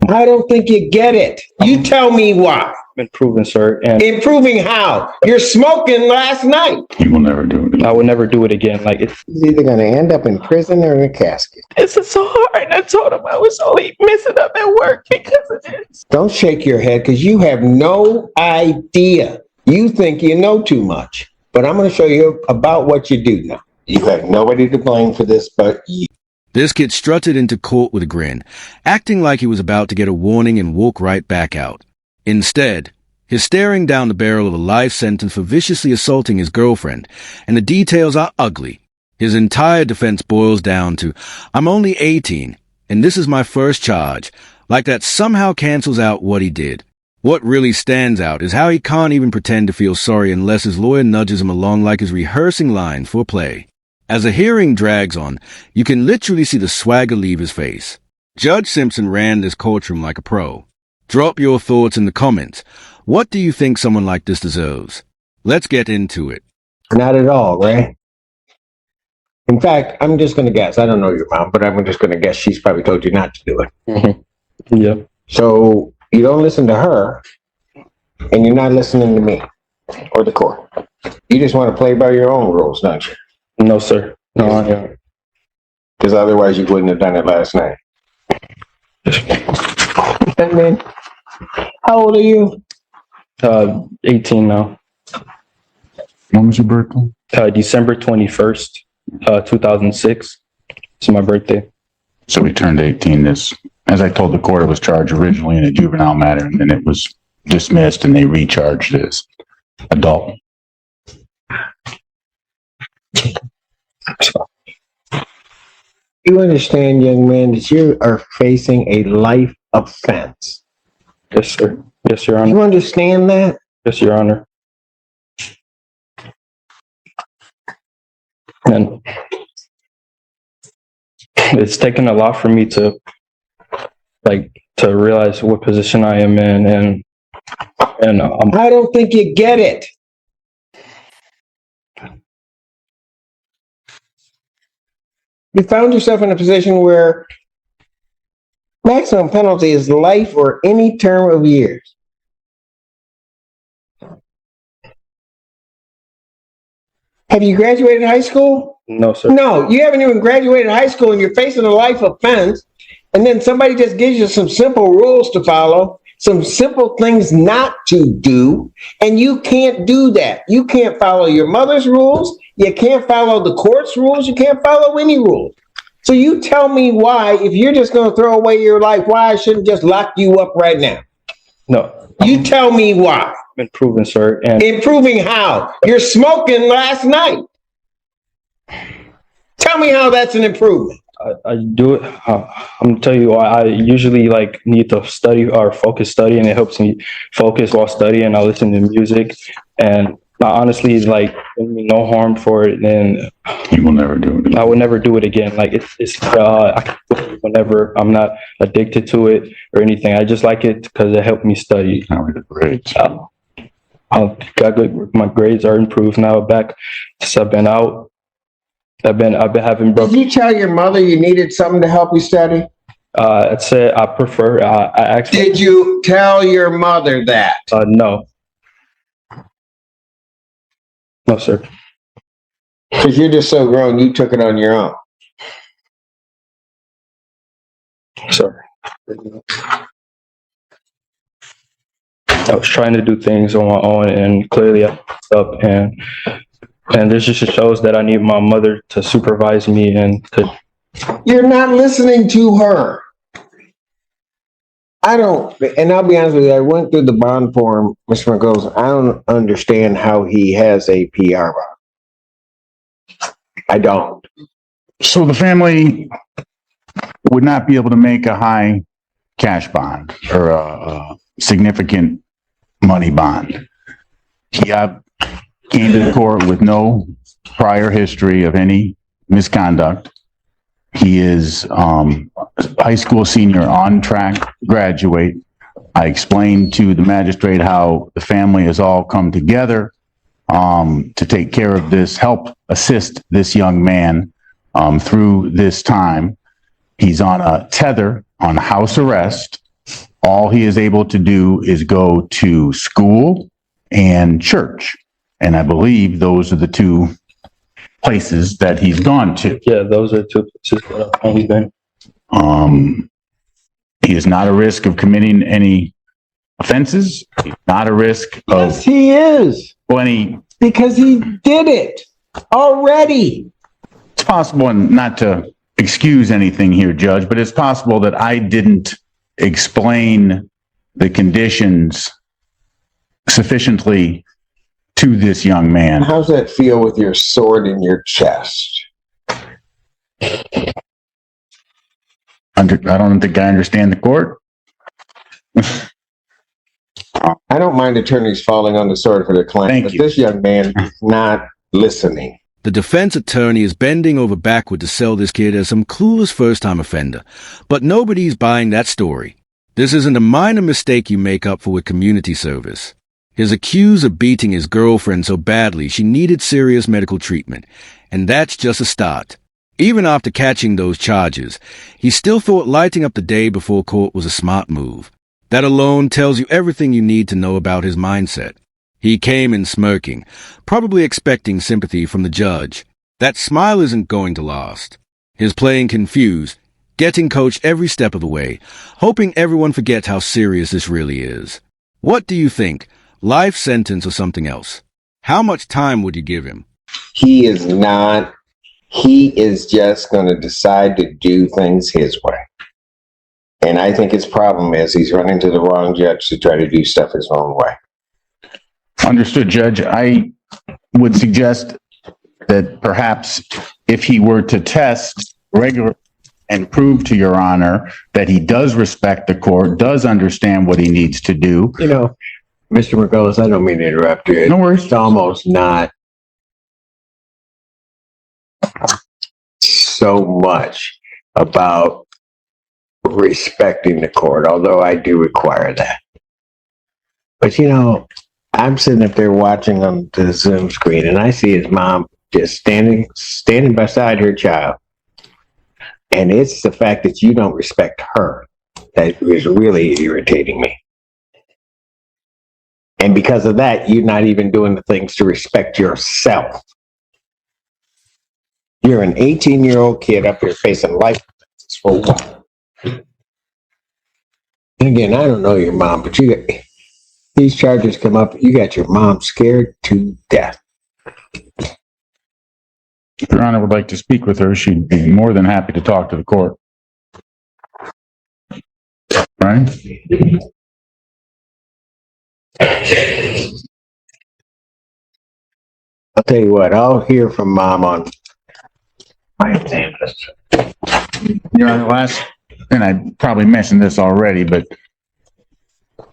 I don't think you get it. You tell me why. Improving, sir. And improving how? You're smoking last night. You will never do it. I would never do it again. Like it's either going to end up in prison or in a casket. This is so hard. I told him I was only messing up at work because of this. Don't shake your head because you have no idea. You think you know too much. But I'm going to show you about what you do now. You have nobody to blame for this but you. This kid strutted into court with a grin, acting like he was about to get a warning and walk right back out. Instead, he's staring down the barrel of a life sentence for viciously assaulting his girlfriend, and the details are ugly. His entire defense boils down to, I'm only 18, and this is my first charge, like that somehow cancels out what he did. What really stands out is how he can't even pretend to feel sorry unless his lawyer nudges him along like he's rehearsing lines for play. As the hearing drags on, you can literally see the swagger leave his face. Judge Simpson ran this courtroom like a pro. Drop your thoughts in the comments. What do you think someone like this deserves? Let's get into it. Not at all, Ray. In fact, I'm just going to guess. I don't know your mom, but I'm just going to guess she's probably told you not to do it. Mm-hmm. Yeah. So you don't listen to her, and you're not listening to me or the court. You just want to play by your own rules, don't you? No, sir. No, I don't. Because otherwise you wouldn't have done it last night. And then, how old are you? 18 now. When was your birthday? December 21st, 2006. It's my birthday. So we turned 18 this, as I told the court, it was charged originally in a juvenile matter, and then it was dismissed and they recharged as adult. You understand, young man, that you are facing a life offense. Yes, sir. Yes, Your Honor. You understand that? Yes, Your Honor. And it's taken a lot for me to realize what position I am in, and I don't think you get it. You found yourself in a position where maximum penalty is life or any term of years. Have you graduated high school? No, sir. No, you haven't even graduated high school and you're facing a life offense. And then somebody just gives you some simple rules to follow, some simple things not to do. And you can't do that. You can't follow your mother's rules. You can't follow the court's rules. You can't follow any rules. So you tell me why, if you're just going to throw away your life, why I shouldn't just lock you up right now? No. You tell me why. Improving, sir. And improving how? You're smoking last night. Tell me how that's an improvement. I do it. I'm gonna tell you why. I usually need to study or focus study, and it helps me focus while studying. I listen to music, and honestly, no harm for it. And you will never do it. I would never do it again. I can do it whenever. I'm not addicted to it or anything. I just like it because it helped me study. How are the grades? I got good. My grades are improved now. Back since I've been out. I've been having. Did you tell your mother you needed something to help you study? I said I prefer. I actually. Did you tell your mother that? No. No, sir. Because you're just so grown, you took it on your own. Sorry. I was trying to do things on my own, and clearly I messed up, and this just shows that I need my mother to supervise me and to. You're not listening to her. I don't, and I'll be honest with you, I went through the bond form, Mr. McGoes. I don't understand how he has a PR bond. I don't. So the family would not be able to make a high cash bond or a significant money bond. He came to the court with no prior history of any misconduct. He is high school senior, on track to graduate. I explained to the magistrate how the family has all come together to take care of this, help assist this young man through this time. He's on a tether, on house arrest, All he is able to do is go to school and church. And I believe those are the two places that he's gone to. Yeah, those are two places that I've only been. He is not a risk of committing any offenses. He's not a risk of Yes, he is. any. Because he did it already. It's possible, and not to excuse anything here, Judge, but it's possible that I didn't explain the conditions sufficiently to this young man. How's that feel with your sword in your chest? I don't think I understand the court. I don't mind attorneys falling on the sword for their client, Thank but you. this young man is not listening. The defense attorney is bending over backward to sell this kid as some clueless first-time offender, but nobody's buying that story. This isn't a minor mistake you make up for with community service. He's accused of beating his girlfriend so badly she needed serious medical treatment, and that's just a start. Even after catching those charges, he still thought lighting up the day before court was a smart move. That alone tells you everything you need to know about his mindset. He came in smirking, probably expecting sympathy from the judge. That smile isn't going to last. He's playing confused, getting coached every step of the way, hoping everyone forgets how serious this really is. What do you think? Life sentence or something else? How much time would you give him? He is not. He is just going to decide to do things his way. And I think his problem is he's running to the wrong judge to try to do stuff his own way. Understood, Judge. I would suggest that perhaps if he were to test regular and prove to Your Honor that he does respect the court, does understand what he needs to do. You know, Mr. McCullough, I don't mean to interrupt you. No worries. It's almost not so much about respecting the court, although I do require that. But you know, I'm sitting up there watching on the Zoom screen, and I see his mom just standing beside her child. And it's the fact that you don't respect her that is really irritating me. And because of that, you're not even doing the things to respect yourself. You're an 18-year-old kid up here facing life sentences for what? And again, I don't know your mom, but these charges come up, you got your mom scared to death. If Your Honor would like to speak with her, she'd be more than happy to talk to the court. Right? I'll tell you what, I'll hear from mom on my examiners. Your Honor, and I probably mentioned this already, but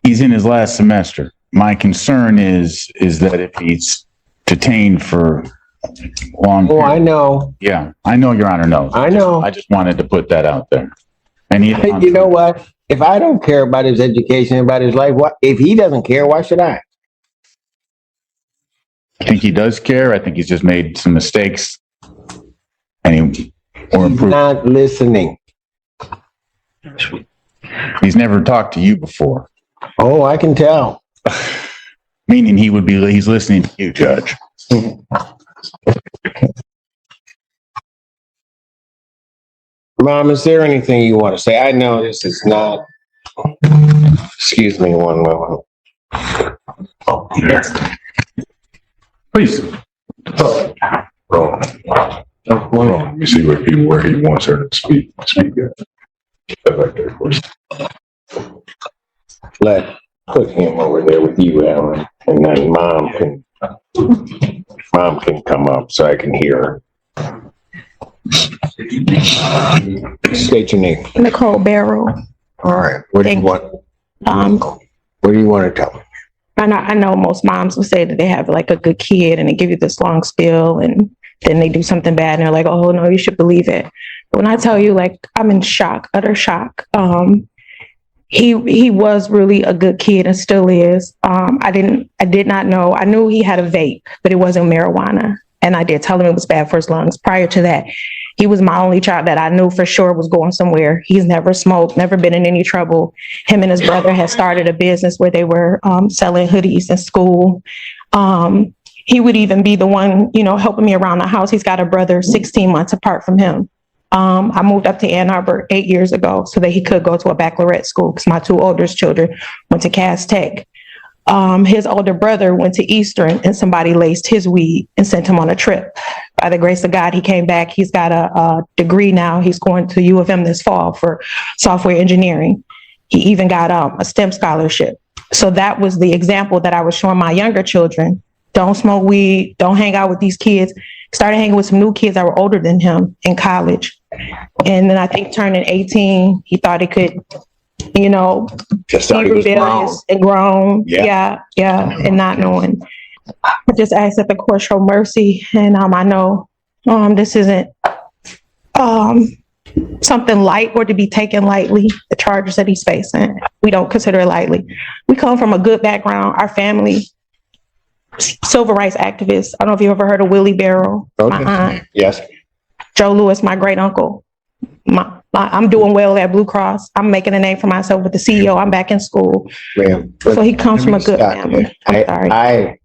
he's in his last semester. My concern is that if he's detained for long. Oh, I know. Yeah, I know Your Honor knows. I know. I just wanted to put that out there. And You know what? If I don't care about his education, about his life, what if he doesn't care? Why should I? I think he does care. I think he's just made some mistakes. And He's not listening. He's never talked to you before. Oh, I can tell. Meaning he's listening to you, Judge. Mom, is there anything you want to say? I know this is not. Excuse me one moment. Oh, yes. Please. Let me see where he wants her to speak. Back there, of course. Put him over there with you, Alan, and then mom can come up so I can hear her. State your name. Nicole Barrow. All right. What do you want? What do you want to tell me? I know most moms will say that they have like a good kid and they give you this long spiel and then they do something bad and they're like, oh no, you should believe it. But when I tell you, like, I'm in shock, utter shock. He was really a good kid and still is. I did not know. I knew he had a vape, but it wasn't marijuana. And I did tell him it was bad for his lungs. Prior to that, He was my only child that I knew for sure was going somewhere. He's never smoked, never been in any trouble. Him and his brother had started a business where they were selling hoodies in school. He would even be the one, helping me around the house. He's got a brother 16 months apart from him. I moved up to Ann Arbor 8 years ago so that he could go to a baccalaureate school because my two oldest children went to Cass Tech. His older brother went to Eastern and somebody laced his weed and sent him on a trip. By the grace of God, he came back. He's got a degree now. He's going to U of M this fall for software engineering. He even got a STEM scholarship. So that was the example that I was showing my younger children. Don't smoke weed. Don't hang out with these kids. Started hanging with some new kids that were older than him in college. And then I think turning 18, he thought he could, Just thought be he was grown. rebellious and grown. Yeah. And not knowing. I just asked that the court show mercy. And I know this isn't something light or to be taken lightly, the charges that he's facing. We don't consider it lightly. We come from a good background. Our family, civil rights activists. I don't know if you ever heard of Willie Barrow. Okay. My aunt. Yes. Joe Lewis, my great uncle. I'm doing well at Blue Cross. I'm making a name for myself with the CEO. I'm back in school. Ma'am, So he comes from a good stop family. there. I'm sorry.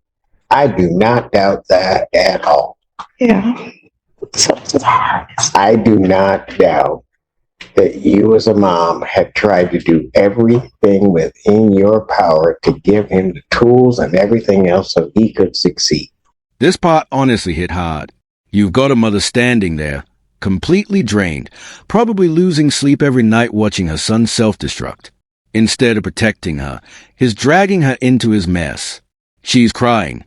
I do not doubt that at all. Yeah. So this is hard. I do not doubt that you as a mom have tried to do everything within your power to give him the tools and everything else so he could succeed. This part honestly hit hard. You've got a mother standing there, completely drained, probably losing sleep every night watching her son self-destruct. Instead of protecting her, he's dragging her into his mess. She's crying,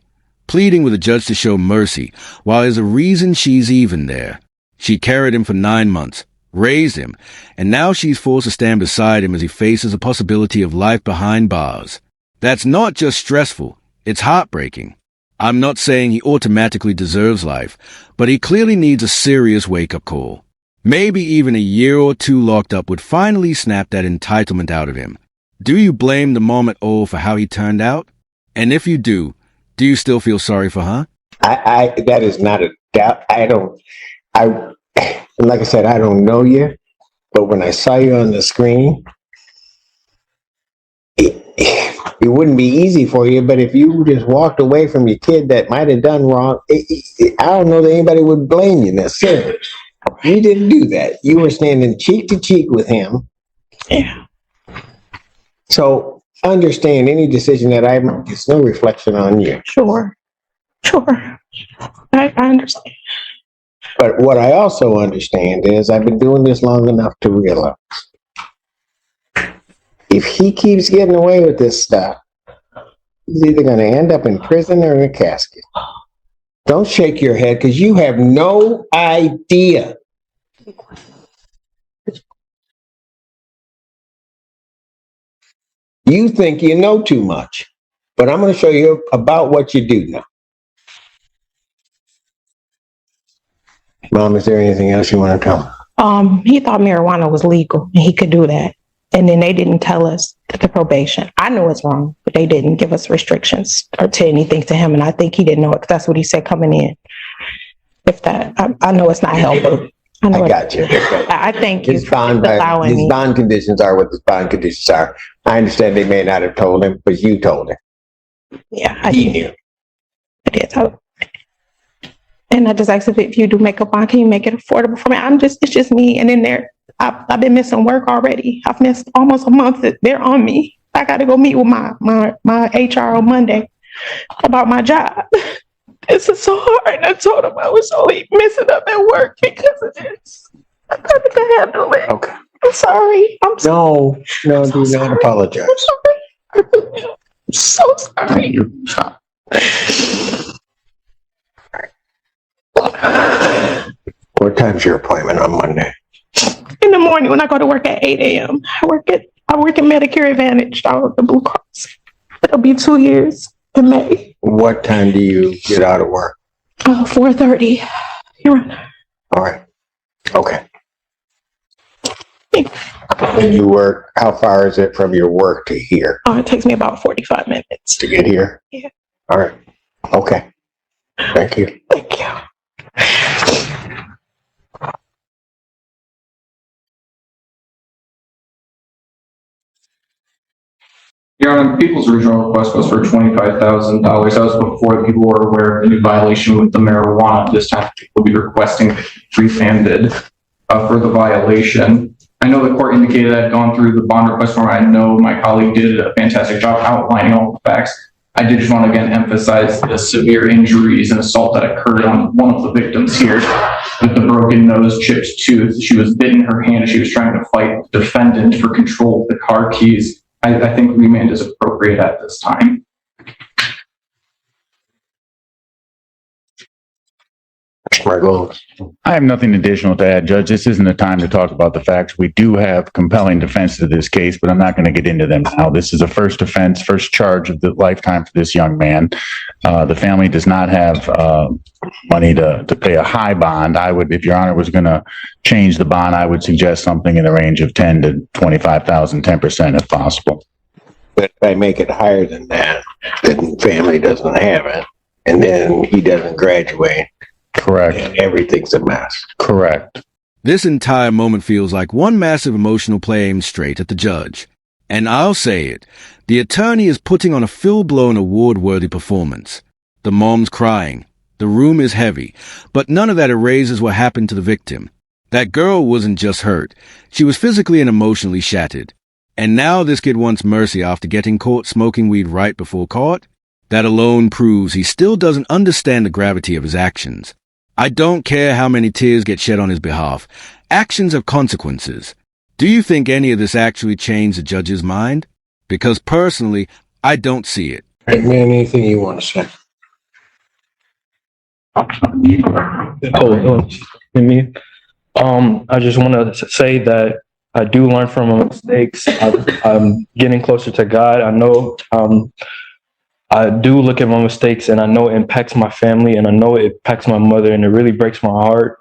pleading with the judge to show mercy, while there's a reason she's even there. She carried him for 9 months, raised him, and now she's forced to stand beside him as he faces a possibility of life behind bars. That's not just stressful, it's heartbreaking. I'm not saying he automatically deserves life, but he clearly needs a serious wake-up call. Maybe even a year or two locked up would finally snap that entitlement out of him. Do you blame the mom at all for how he turned out? And if you do you still feel sorry for her? That is not a doubt. Like I said, I don't know you, but when I saw you on the screen, it wouldn't be easy for you, but if you just walked away from your kid that might have done wrong, I don't know that anybody would blame you necessarily. You didn't do that. You were standing cheek to cheek with him. Yeah. So understand any decision that I make, it's no reflection on you. Sure. I understand. But what I also understand is I've been doing this long enough to realize if he keeps getting away with this stuff, he's either going to end up in prison or in a casket. Don't shake your head because you have no idea. You think you know too much, but I'm going to show you about what you do know. Mom, is there anything else you want to tell me? He thought marijuana was legal and he could do that. And then they didn't tell us the probation. I know it's wrong, but they didn't give us restrictions or to anything to him. And I think he didn't know it because that's what he said coming in. I know it's not helpful. I got you. I thank you His for allowing me. bond conditions are what his bond conditions are. I understand they may not have told him, but you told him. Yeah, He knew. I did. And I just asked if you do make a bond, can you make it affordable for me? It's just me. And then I've been missing work already. I've missed almost a month. They're on me. I got to go meet with my HR on Monday about my job. This is so hard. And I told him I was only messing up at work because of this. I thought I could handle it. Okay. I'm sorry. No, do not apologize. I'm so sorry. What time's your appointment on Monday? In the morning when I go to work at 8 a.m. I work at Medicare Advantage down at the Blue Cross. It'll be 2 years in May. What time do you get out of work? 4:30. You're right. All right. Okay. And you work, how far is it from your work to here? It takes me about 45 minutes. To get here? Yeah. All right. Okay. Thank you. Thank you. Your Honor, the people's original request was for $25,000. That was before people were aware of the new violation with the marijuana. This time, people will be requesting remanded for the violation. I know the court indicated I had gone through the bond request form. I know my colleague did a fantastic job outlining all the facts. I did just want to again emphasize the severe injuries and assault that occurred on one of the victims here with the broken nose, chipped tooth. She was bitten in her hand as she was trying to fight the defendant for control of the car keys. I think remand is appropriate at this time. I have nothing additional to add, Judge. This isn't the time to talk about the facts. We do have compelling defense to this case, but I'm not going to get into them now. This is a first offense, first charge of the lifetime for this young man. The family does not have money to pay a high bond. I would, if Your Honor was going to change the bond, I would suggest something in the range of 10 to 25,000, 10% if possible. But if I make it higher than that, then family doesn't have it, and then he doesn't graduate. Correct. And everything's a mess. Correct. This entire moment feels like one massive emotional play aimed straight at the judge. And I'll say it, the attorney is putting on a full-blown award-worthy performance. The mom's crying. The room is heavy. But none of that erases what happened to the victim. That girl wasn't just hurt. She was physically and emotionally shattered. And now this kid wants mercy after getting caught smoking weed right before court? That alone proves he still doesn't understand the gravity of his actions. I don't care how many tears get shed on his behalf. Actions have consequences. Do you think any of this actually changed the judge's mind? Because personally, I don't see it. Hey, man, anything you want to say? Me. I just want to say that I do learn from my mistakes. I'm getting closer to God. I know I do look at my mistakes, and I know it impacts my family, and I know it impacts my mother, and it really breaks my heart.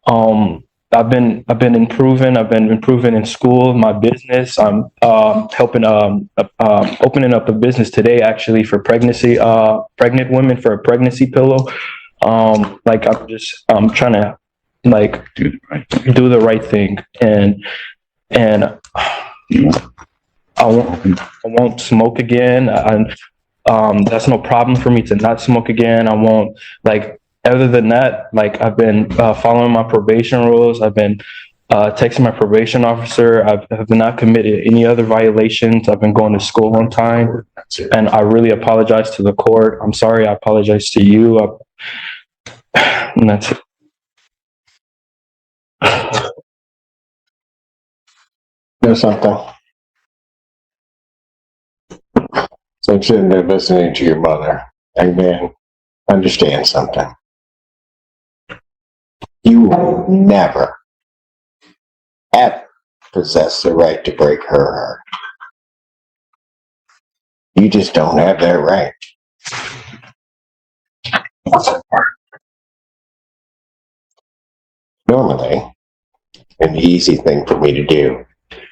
I've been improving. I've been improving in school, my business. I'm helping opening up a business today, actually, for pregnant women, for a pregnancy pillow. I'm trying to do the right thing, and I won't smoke again. That's no problem for me to not smoke again. I won't, other than that, I've been following my probation rules. I've been texting my probation officer. I have not committed any other violations. I've been going to school on time. And I really apologize to the court. I'm sorry. I apologize to you. And that's it. There's something. So I'm sitting there listening to your mother, and man, understand something. You will never, ever possess the right to break her heart. You just don't have that right. Normally, an easy thing for me to do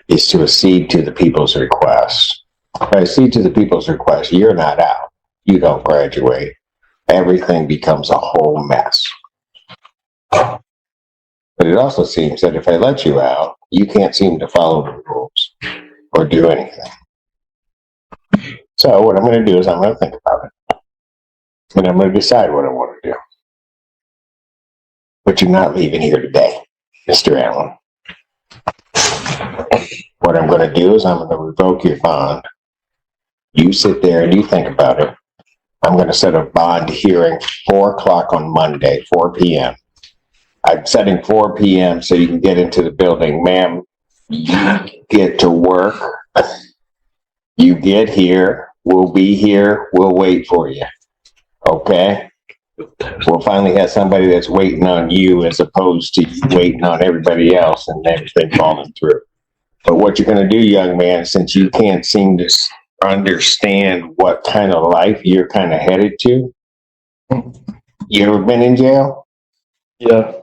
is to accede to the people's request. If I accede to the people's request, you're not out. You don't graduate. Everything becomes a whole mess. But it also seems that if I let you out, you can't seem to follow the rules or do anything. So what I'm going to do is I'm going to think about it. And I'm going to decide what I want to do. But you're not leaving here today, Mr. Allen. What I'm going to do is I'm going to revoke your bond. You sit there and you think about it. I'm going to set a bond hearing 4 o'clock on Monday, 4 p.m. I'm setting 4 p.m. so you can get into the building. Ma'am, you get to work. You get here. We'll be here. We'll wait for you. Okay? We'll finally have somebody that's waiting on you as opposed to you waiting on everybody else and everything falling through. But what you're going to do, young man, since you can't seem to understand what kind of life you're kind of headed to, you ever been in jail? Yeah.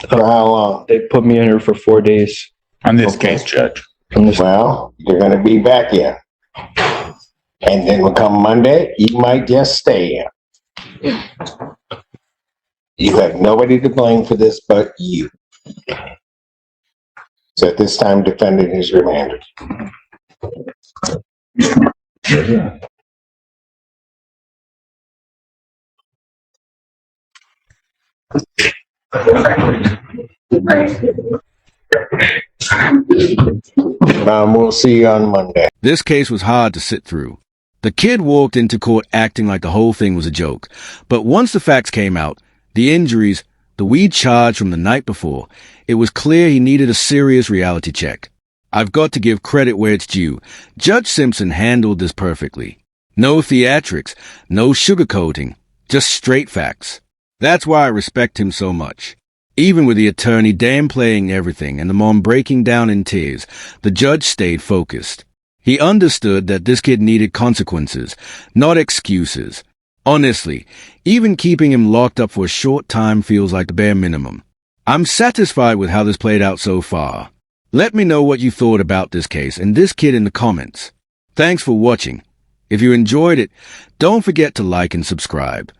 For how long? They put me in here for 4 days. On this case, Judge. Well, you're going to be back in. And then when come Monday, you might just stay in. You have nobody to blame for this but you. So at this time, defendant is remanded. We'll see you on Monday. This case was hard to sit through. The kid walked into court acting like the whole thing was a joke. But once the facts came out, the injuries, the weed charge from the night before, it was clear he needed a serious reality check. I've got to give credit where it's due. Judge Simpson handled this perfectly. No theatrics, no sugarcoating, just straight facts. That's why I respect him so much. Even with the attorney downplaying everything and the mom breaking down in tears, the judge stayed focused. He understood that this kid needed consequences, not excuses. Honestly, even keeping him locked up for a short time feels like the bare minimum. I'm satisfied with how this played out so far. Let me know what you thought about this case and this kid in the comments. Thanks for watching. If you enjoyed it, don't forget to like and subscribe.